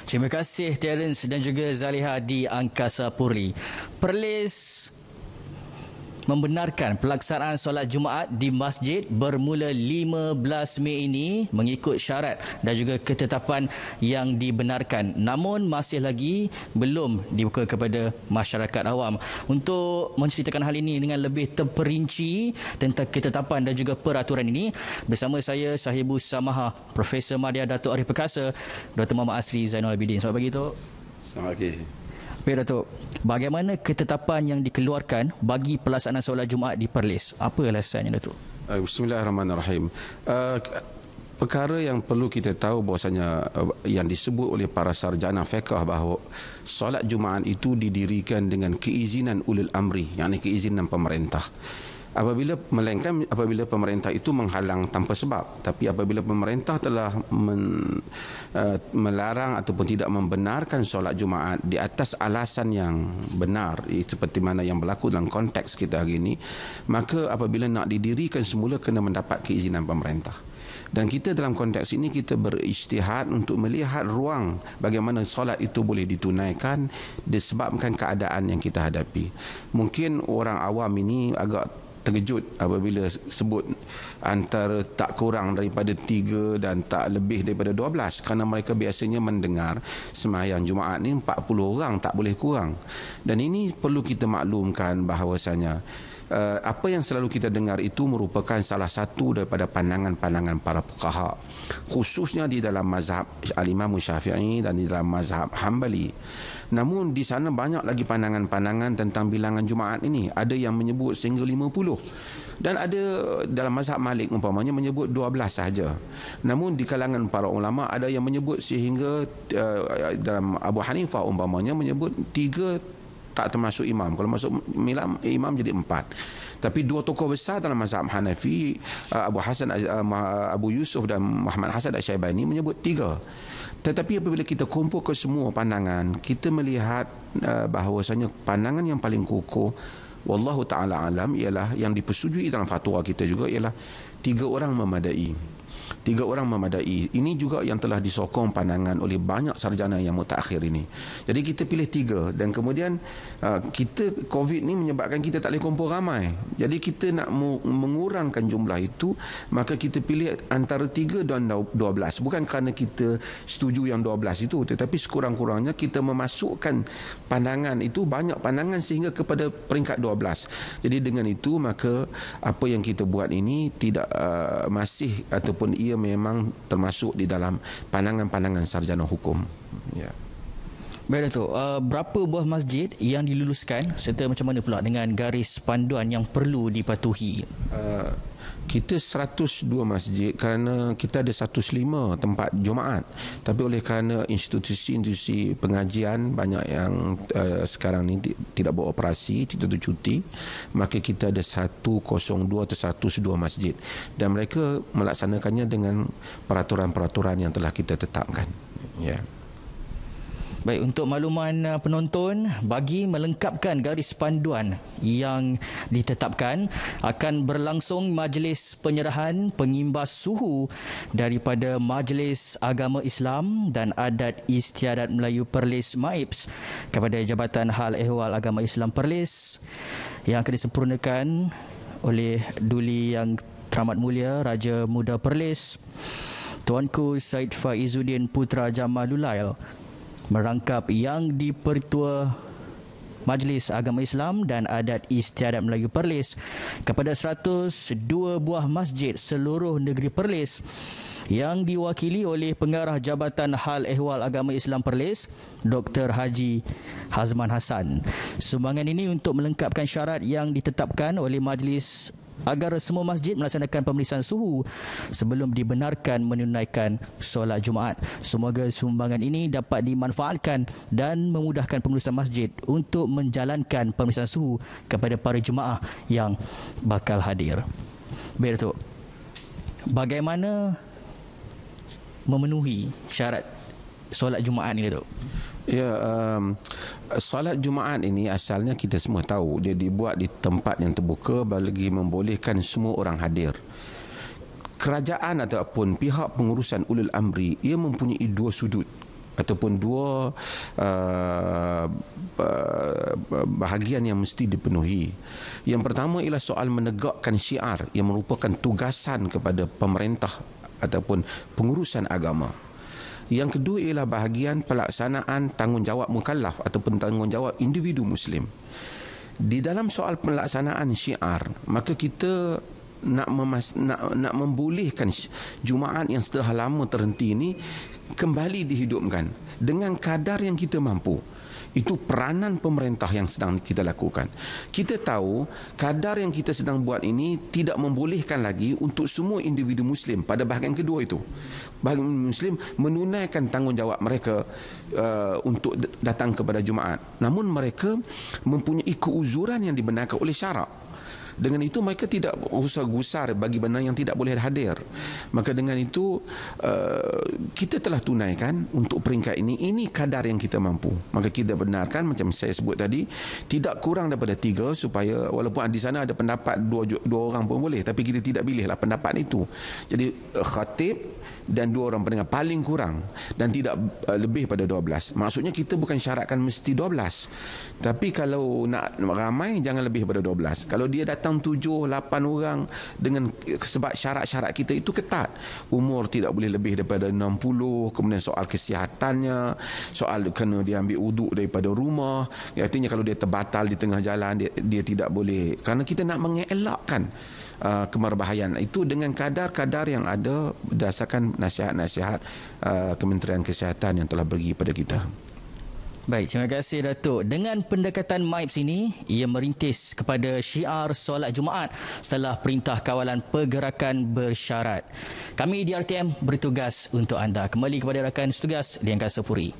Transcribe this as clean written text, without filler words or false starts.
Terima kasih Terence dan juga Zaliha di Angkasa Puri. Perlis membenarkan pelaksanaan solat Jumaat di masjid bermula 15 Mei ini mengikut syarat dan juga ketetapan yang dibenarkan. Namun masih lagi belum dibuka kepada masyarakat awam. Untuk menceritakan hal ini dengan lebih terperinci tentang ketetapan dan juga peraturan ini, bersama saya Sahibu Samaha Profesor Madya Datuk Arif Perkasa, Dr. Muhammad Asri Zainal Abidin. Selamat pagi, Tok. Selamat pagi. Baik, Datuk. Bagaimana ketetapan yang dikeluarkan bagi pelaksanaan solat Jumaat di Perlis? Apa alasannya, Datuk? Bismillahirrahmanirrahim. Perkara yang perlu kita tahu bahawasanya yang disebut oleh para sarjana fiqh bahawa solat Jumaat itu didirikan dengan keizinan ulil amri, yakni keizinan pemerintah. Melainkan apabila pemerintah itu menghalang tanpa sebab. Tapi apabila pemerintah telah melarang ataupun tidak membenarkan solat Jumaat di atas alasan yang benar, seperti mana yang berlaku dalam konteks kita hari ini, maka apabila nak didirikan semula kena mendapat keizinan pemerintah. Dan kita dalam konteks ini kita berijtihad untuk melihat ruang bagaimana solat itu boleh ditunaikan disebabkan keadaan yang kita hadapi. Mungkin orang awam ini agak terkejut apabila sebut antara tak kurang daripada 3 dan tak lebih daripada 12, kerana mereka biasanya mendengar sembahyang Jumaat ni 40 orang, tak boleh kurang. Dan ini perlu kita maklumkan bahawasanya apa yang selalu kita dengar itu merupakan salah satu daripada pandangan-pandangan para fuqaha, khususnya di dalam mazhab Al-Imam Syafi'i dan di dalam mazhab Hambali. Namun di sana banyak lagi pandangan-pandangan tentang bilangan Jumaat ini. Ada yang menyebut sehingga 50 dan ada dalam mazhab Malik umpamanya menyebut 12 sahaja. Namun di kalangan para ulama ada yang menyebut sehingga dalam Abu Hanifah umpamanya menyebut 3 tak termasuk imam. Kalau masuk imam jadi 4. Tapi 2 tokoh besar dalam mazhab Hanafi, Abu Yusuf dan Muhammad Hasan Asy-Syaibani menyebut 3. Tetapi apabila kita kumpul ke semua pandangan, kita melihat bahawasanya pandangan yang paling kukuh, wallahu ta'ala alam, ialah yang dipersetujui dalam fatwa kita juga, ialah 3 orang memadai. 3 orang memadai. Ini juga yang telah disokong pandangan oleh banyak sarjana yang mutakhir ini. Jadi kita pilih 3 dan kemudian kita COVID ni menyebabkan kita tak boleh kumpul ramai. Jadi kita nak mengurangkan jumlah itu, maka kita pilih antara 3 dan 12. Bukan kerana kita setuju yang 12 itu, tetapi sekurang-kurangnya kita memasukkan pandangan itu, banyak pandangan sehingga kepada peringkat 12. Jadi dengan itu maka apa yang kita buat ini tidak masih ataupun ia memang termasuk di dalam pandangan-pandangan sarjana hukum. Ya. Baik, Datuk. Berapa buah masjid yang diluluskan serta macam mana pula dengan garis panduan yang perlu dipatuhi? Kita 102 masjid kerana kita ada 105 tempat Jumaat. Tapi oleh kerana institusi-institusi pengajian banyak yang sekarang ni tidak beroperasi, tidak cuti, maka kita ada 102 atau 102 masjid. Dan mereka melaksanakannya dengan peraturan-peraturan yang telah kita tetapkan. Ya. Baik, untuk makluman penonton, bagi melengkapkan garis panduan yang ditetapkan, akan berlangsung majlis penyerahan pengimbas suhu daripada Majlis Agama Islam dan Adat Istiadat Melayu Perlis MAIPS kepada Jabatan Hal Ehwal Agama Islam Perlis yang akan disempurnakan oleh Duli Yang Teramat Mulia Raja Muda Perlis Tuanku Said Faizuddin Putra Jamalulail, merangkap Yang di-Pertua Majlis Agama Islam dan Adat Istiadat Melayu Perlis kepada 102 buah masjid seluruh negeri Perlis yang diwakili oleh Pengarah Jabatan Hal Ehwal Agama Islam Perlis, Dr. Haji Hazman Hassan. Sumbangan ini untuk melengkapkan syarat yang ditetapkan oleh Majlis agar semua masjid melaksanakan pemeriksaan suhu sebelum dibenarkan menunaikan solat Jumaat. Semoga sumbangan ini dapat dimanfaatkan dan memudahkan pengurusan masjid untuk menjalankan pemeriksaan suhu kepada para jemaah yang bakal hadir. Baik, Datuk. Bagaimana memenuhi syarat solat Jumaat ini, Datuk? Ya, solat Jumaat ini asalnya kita semua tahu dia dibuat di tempat yang terbuka bagi membolehkan semua orang hadir. Kerajaan ataupun pihak pengurusan ulul amri ia mempunyai 2 sudut. ataupun dua bahagian yang mesti dipenuhi. Yang pertama ialah soal menegakkan syiar yang merupakan tugasan kepada pemerintah ataupun pengurusan agama. Yang kedua ialah bahagian pelaksanaan tanggungjawab mukallaf ataupun tanggungjawab individu Muslim. Di dalam soal pelaksanaan syiar, maka kita nak membolehkan Jumaat yang setelah lama terhenti ini kembali dihidupkan dengan kadar yang kita mampu. Itu peranan pemerintah yang sedang kita lakukan. Kita tahu kadar yang kita sedang buat ini tidak membolehkan lagi untuk semua individu Muslim pada bahagian kedua itu. Bahagian Muslim menunaikan tanggungjawab mereka untuk datang kepada Jumaat. Namun mereka mempunyai keuzuran yang dibenarkan oleh syarak. Dengan itu mereka tidak gusar bagi benda yang tidak boleh hadir. Maka dengan itu kita telah tunaikan untuk peringkat ini kadar yang kita mampu. Maka kita benarkan macam saya sebut tadi, tidak kurang daripada 3 supaya walaupun di sana ada pendapat dua orang pun boleh, tapi kita tidak pilihlah pendapat itu. Jadi khatib dan 2 orang pendengar paling kurang dan tidak lebih pada 12. Maksudnya kita bukan syaratkan mesti 12. Tapi kalau nak ramai jangan lebih pada 12. Kalau dia datang 7, 8 orang dengan sebab syarat-syarat kita itu ketat. Umur tidak boleh lebih daripada 60, kemudian soal kesihatannya, soal kena dia ambil uduk daripada rumah. Artinya kalau dia terbatal di tengah jalan dia tidak boleh. Kerana kita nak mengelakkan kemerbahayaan itu dengan kadar-kadar yang ada berdasarkan nasihat-nasihat Kementerian Kesihatan yang telah bagi pada kita. Baik, terima kasih Datuk. Dengan pendekatan MIPS ini, ia merintis kepada syiar solat Jumaat setelah Perintah Kawalan Pergerakan bersyarat. Kami di RTM bertugas untuk anda. Kembali kepada rakan setugas di Angkasa Puri.